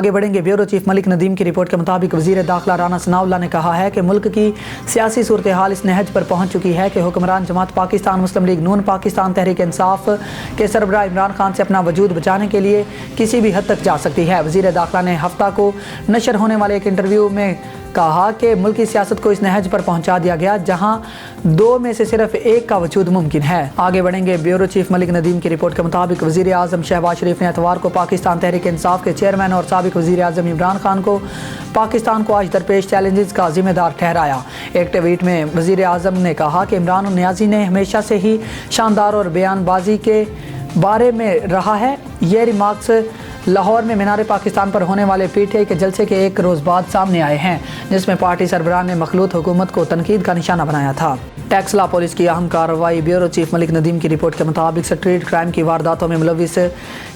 आगे बढ़ेंगे। Bureau chief Malik Nadeem की रिपोर्ट के मुताबिक वज़ीर दाखिला राना सनाउल्लाह ने कहा है कि मुल्क की सियासी सूरत हाल इस नहज पर पहुँच चुकी है कि हुक्मरान जमात पाकिस्तान मुस्लिम लीग नून पाकिस्तान तहरीक इंसाफ के सरबराह इमरान खान से अपना वजूद बचाने के लिए किसी भी हद तक जा सकती है। वज़ीर दाखिला ने हफ्ता को नशर होने वाले एक इंटरव्यू में कहा कि मुल्की सियासत को इस नहज पर पहुंचा दिया गया जहां दो में से सिर्फ एक का वजूद मुमकिन है। आगे बढ़ेंगे। ब्यूरो चीफ मलिक नदीम की रिपोर्ट के मुताबिक वज़ीर आज़म शहबाज शरीफ ने एतवार को पाकिस्तान तहरीक इंसाफ के चेयरमैन और साबिक वज़ीर आज़म इमरान खान को पाकिस्तान को आज दरपेश चैलेंजेस का जिम्मेदार ठहराया। एक ट्वीट में वज़ीर आज़म ने कहा कि इमरान नियाज़ी ने हमेशा से ही शानदार और बयानबाजी के बारे में रहा है। ये रिमार्क्स लाहौर में मीनार पाकिस्तान पर होने वाले पीटीआई के जलसे के एक रोज़ बाद सामने आए हैं, जिसमें पार्टी सरबराह ने मखलूत हुकूमत को तनकीद का निशाना बनाया था। टैक्स लॉ पुलिस की अहम कार्रवाई। ब्यूरो चीफ मलिक नदीम की रिपोर्ट के मुताबिक स्ट्रीट क्राइम की वारदातों में मुलविस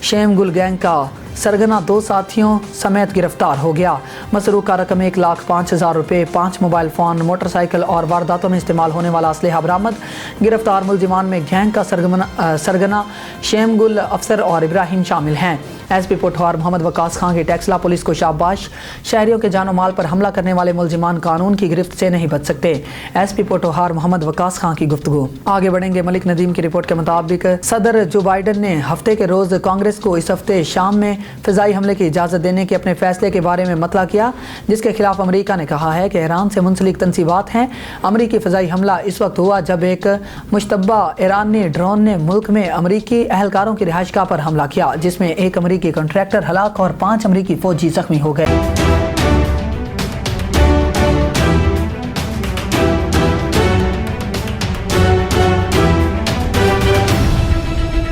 शेम गुल गैंग का सरगना 2 साथियों समेत गिरफ्तार हो गया। मसरूका रकम 1,05,000 रुपये, 5 मोबाइल फ़ोन, मोटरसाइकिल और वारदातों में इस्तेमाल होने वाला असलहा बरामद। गिरफ्तार मुलजिमान में गैंग का सरगना शेम गुल अफसर और इब्राहिम शामिल हैं। एसपी पोठवार मोहम्मद वकास खान की टैक्स लॉ पुलिस को शाबाश। शहरियों के जानो माल पर हमला करने वाले मुलजिमान कानून की गिरफ्त से नहीं बच सकते। एसपी पोठवार मोहम्मद वकास खान की गुफ्तगू। आगे बढ़ेंगे। मलिक नदीम की रिपोर्ट के मुताबिक सदर जो बाइडन ने हफ्ते के रोज कांग्रेस को इस हफ्ते शाम में फ़िज़ाई हमले की इजाज़त देने के अपने फैसले के बारे में मतला किया, जिसके खिलाफ अमरीका ने कहा है कि ईरान से मुंसलिक तंसीबात हैं। अमरीकी फ़िज़ाई हमला इस वक्त हुआ जब एक मुश्तबा ईरानी ड्रोन ने मुल्क में अमरीकी एहलकारों की रिहाइशगाह पर हमला किया, जिसमें एक अमरीकी कॉन्ट्रैक्टर हलाक और 5 अमरीकी फ़ौजी जख्मी हो गए।